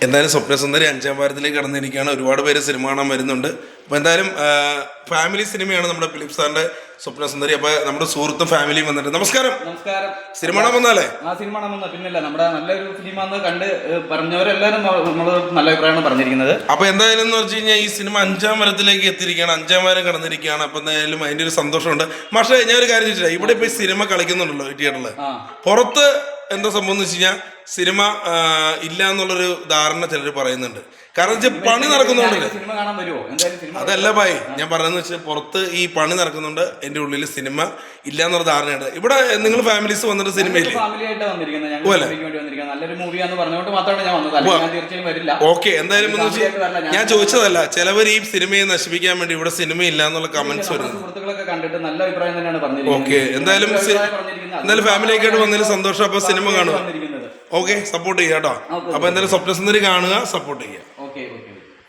എന്തായാലും സ്വപ്നസുന്ദരി 5ാം വാരത്തിലേക്ക് കടന്നിരിക്കുകയാണ്. ഒരുപാട് പേര് സിനിമ കാണാൻ വരുന്നുണ്ട്. അപ്പോൾ എന്തായാലും ഫാമിലി സിനിമയാണ് നമ്മുടെ ഫിലിപ്പ് സാറിന്റെ സ്വപ്നസുന്ദരി. അപ്പോൾ നമ്മുടെ സുഹൃത്തും ഫാമിലിയും വന്നിട്ട് നമസ്കാരം. നമസ്കാരം. സിനിമ കാണാൻ വന്നാലേ? ആ സിനിമ കാണാൻ വന്ന പിന്നല്ല, നമ്മുടെ നല്ലൊരു ഫിലിമാന്ന് കണ്ട് പറഞ്ഞവരെല്ലാവരും നമ്മൾ നല്ല അഭിപ്രായമാണ് പറഞ്ഞിരിക്കുന്നത്. അപ്പോൾ എന്തായാലും എന്ന് വെച്ച് കഴിഞ്ഞാൽ ഈ സിനിമ 5ാം വാരത്തിലേക്ക് എത്തിയിരിക്കുകയാണ്, 5ാം വാരം കടന്നിരിക്കുകയാണ്. അപ്പോൾ എന്തായാലും അതിൻ്റെ ഒരു സന്തോഷമുണ്ട്. പക്ഷേ ഞാൻ ഒരു കാര്യം ചോദിച്ചില്ല, ഇവിടെ ഇപ്പോൾ ഈ സിനിമ കളിക്കുന്നുണ്ടല്ലോ തിയേറ്ററിൽ, പുറത്ത് എന്താ സംഭവം എന്ന് വെച്ച് കഴിഞ്ഞാൽ സിനിമ ഇല്ല എന്നുള്ളൊരു ധാരണ ചിലർ പറയുന്നുണ്ട്. കാരണം പണി നടക്കുന്നുണ്ടല്ലേ. അതല്ല ഭായി, ഞാൻ പറയുന്നത് വെച്ചാൽ പുറത്ത് ഈ പണി നടക്കുന്നുണ്ട്, എൻ്റെ ഉള്ളിൽ സിനിമ ഇല്ല എന്നുള്ള ധാരണയുണ്ട്. ഇവിടെ നിങ്ങൾ ഫാമിലീസ് വന്നിട്ട് സിനിമയില്ലേ? ഓക്കെ, എന്തായാലും ഞാൻ ചോദിച്ചതല്ല, ചിലവർ ഈ സിനിമയെ നശിപ്പിക്കാൻ വേണ്ടി ഇവിടെ സിനിമ ഇല്ല എന്നുള്ള കമന്റ്സ് വരുന്നു. ഓക്കെ, എന്തായാലും ഫാമിലിയൊക്കെ ആയിട്ട് വന്നതിൽ സന്തോഷം. അപ്പൊ സിനിമ കാണുക, ഓക്കെ, സപ്പോർട്ട് ചെയ്യാം കേട്ടോ. അപ്പൊ എന്തായാലും സ്വപ്നസുന്ദരി കാണുക, സപ്പോർട്ട് ചെയ്യുക.